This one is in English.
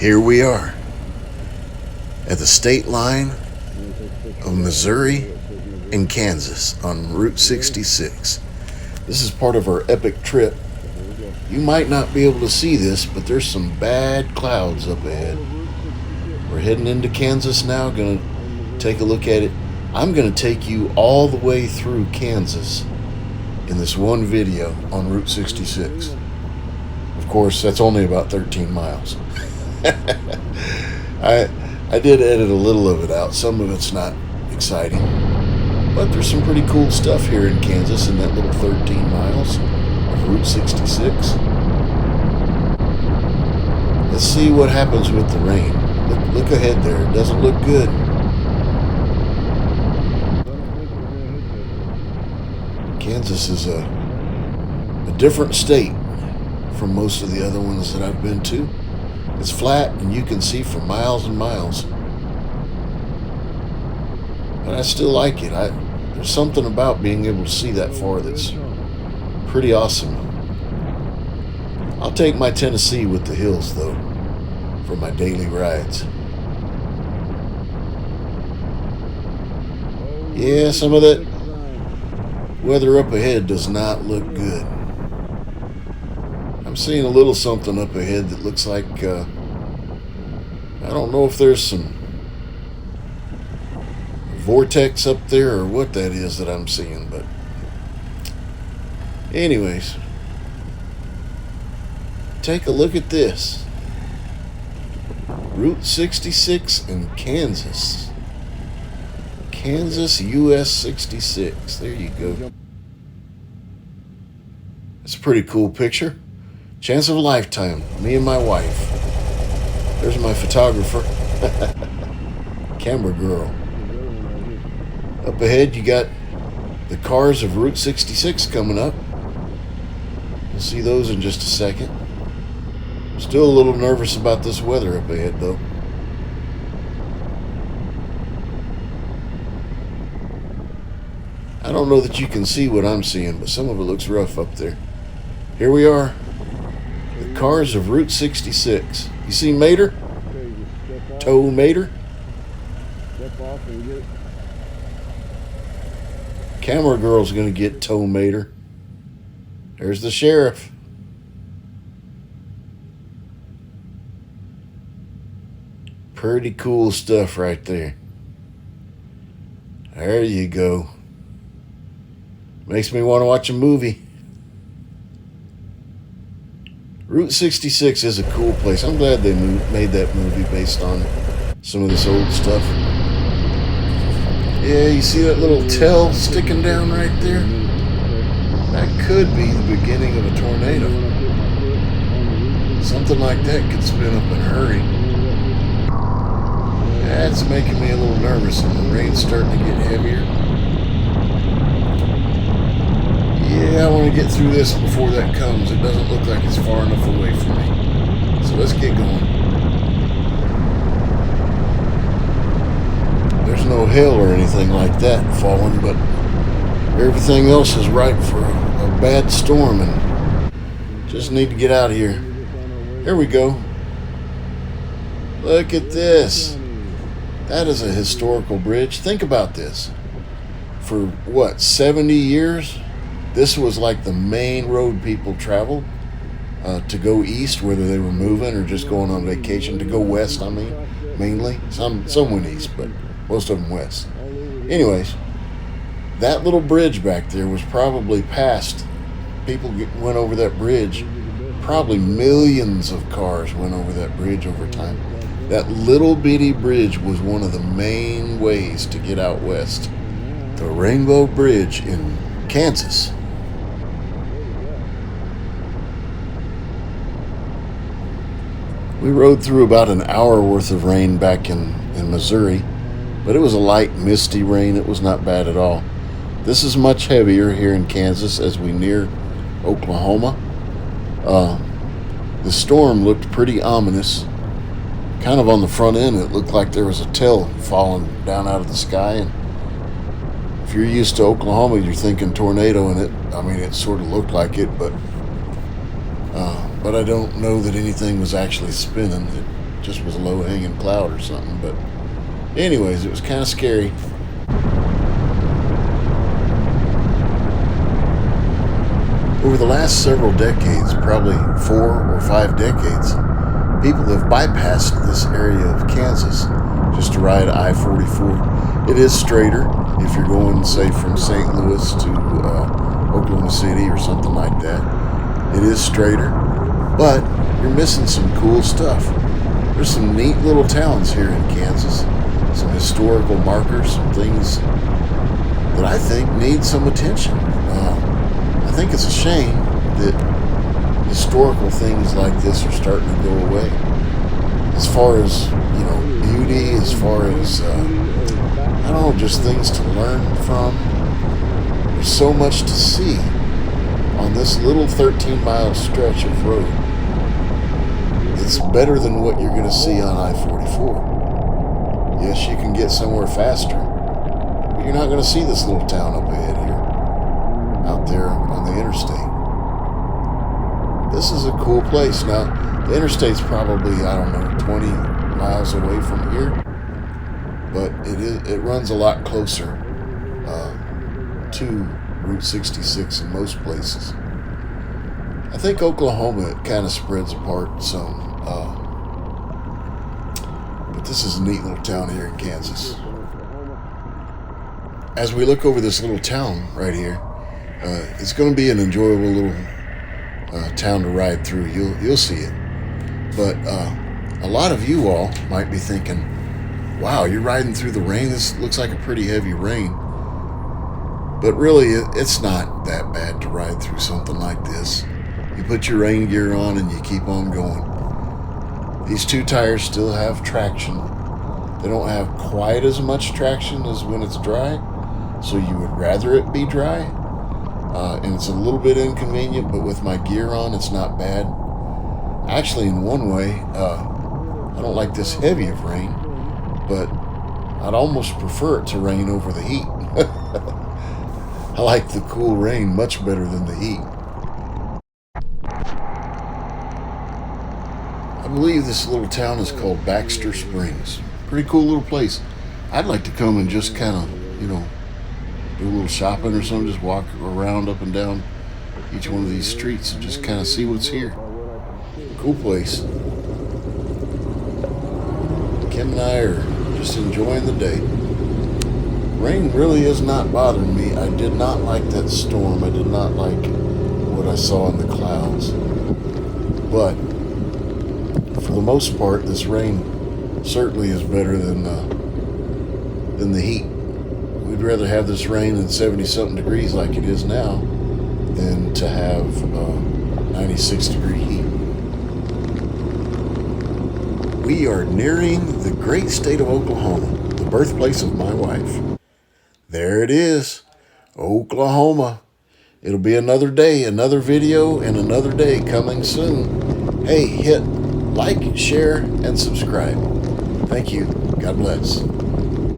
Here we are at the state line of Missouri and Kansas on Route 66. This is part of our epic trip. You might not be able to see this, but there's some bad clouds up ahead. We're heading into Kansas now, gonna take a look at it. I'm gonna take you all the way through Kansas in this one video on Route 66. Of course, that's only about 13 miles. I did edit a little of it out. Some of it's not exciting. But there's some pretty cool stuff here in Kansas in that little 13 miles of Route 66. Let's see what happens with the rain. Look ahead there. It doesn't look good. Kansas is a different state from most of the other ones that I've been to. It's flat and you can see for miles and miles. But I still like it. There's something about being able to see that far that's pretty awesome. I'll take my Tennessee with the hills though for my daily rides. Yeah, some of that weather up ahead does not look good. I'm seeing a little something up ahead that looks like, I don't know if there's some vortex up there or what that is that I'm seeing, but anyways, take a look at this. Route 66 in Kansas. Kansas US 66. There you go. It's a pretty cool picture. Chance of a lifetime. Me and my wife. There's my photographer. Camera girl. Up ahead you got the cars of Route 66 coming up. You'll see those in just a second. Still a little nervous about this weather up ahead though. I don't know that you can see what I'm seeing, but some of it looks rough up there. Here we are. The cars of Route 66. You see Mater? Tow Mater? Camera girl's gonna get Tow Mater. There's the sheriff. Pretty cool stuff right there. There you go. Makes me want to watch a movie. Route 66 is a cool place. I'm glad they made that movie based on some of this old stuff. Yeah, you see that little tail sticking down right there? That could be the beginning of a tornado. Something like that could spin up in a hurry. That's making me a little nervous, and the rain's starting to get heavier. Yeah, I want to get through this before that comes. It doesn't look like it's far enough away from me. So let's get going. There's no hail or anything like that falling, but everything else is ripe for a bad storm, and just need to get out of here. Here we go. Look at this. That is a historical bridge. Think about this. For what, 70 years? This was like the main road people traveled to go east, whether they were moving or just going on vacation. To go west, I mean, mainly. Some went east, but most of them west. Anyways, that little bridge back there was probably past. People went over that bridge. Probably millions of cars went over that bridge over time. That little bitty bridge was one of the main ways to get out west. The Rainbow Bridge in Kansas. We rode through about an hour worth of rain back in Missouri, but it was a light, misty rain. It was not bad at all. This is much heavier here in Kansas as we near Oklahoma. The storm looked pretty ominous. Kind of on the front end, it looked like there was a tail falling down out of the sky. And if you're used to Oklahoma, you're thinking tornado, and it sort of looked like it, but I don't know that anything was actually spinning. It just was a low-hanging cloud or something. But anyways, it was kind of scary. Over the last several decades, probably 4 or 5 decades, people have bypassed this area of Kansas just to ride I-44. It is straighter if you're going, say, from St. Louis to Oklahoma City or something like that. It is straighter, but you're missing some cool stuff. There's some neat little towns here in Kansas, some historical markers, some things that I think need some attention. I think it's a shame that historical things like this are starting to go away. As far as, beauty, as far as, I don't know, just things to learn from. There's so much to see on this little 13-mile stretch of road. It's better than what you're going to see on I-44. Yes, you can get somewhere faster, but you're not going to see this little town up ahead here, out there on the interstate. This is a cool place. Now, the interstate's probably, 20 miles away from here, but it runs a lot closer to Route 66 in most places. I think Oklahoma, it kind of spreads apart some, but this is a neat little town here in Kansas. As we look over this little town right here, it's going to be an enjoyable little town to ride through. You'll see it. But a lot of you all might be thinking, wow, you're riding through the rain. This looks like a pretty heavy rain. But really, it's not that bad to ride through something like this. You put your rain gear on and you keep on going. These 2 tires still have traction. They don't have quite as much traction as when it's dry, so you would rather it be dry. And it's a little bit inconvenient, but with my gear on, it's not bad. Actually, in one way, I don't like this heavy of rain, but I'd almost prefer it to rain over the heat. I like the cool rain much better than the heat. I believe this little town is called Baxter Springs. Pretty cool little place. I'd like to come and just kind of, do a little shopping or something, just walk around up and down each one of these streets and just kind of see what's here. Cool place. Kim and I are just enjoying the day. Rain really is not bothering me. I did not like that storm. I did not like what I saw in the clouds. But for the most part, this rain certainly is better than the heat. We'd rather have this rain in 70-something degrees like it is now than to have 96-degree heat. We are nearing the great state of Oklahoma, the birthplace of my wife. There it is, Oklahoma. It'll be another day, another video, and another day coming soon. Hey, hit like, share, and subscribe. Thank you. God bless.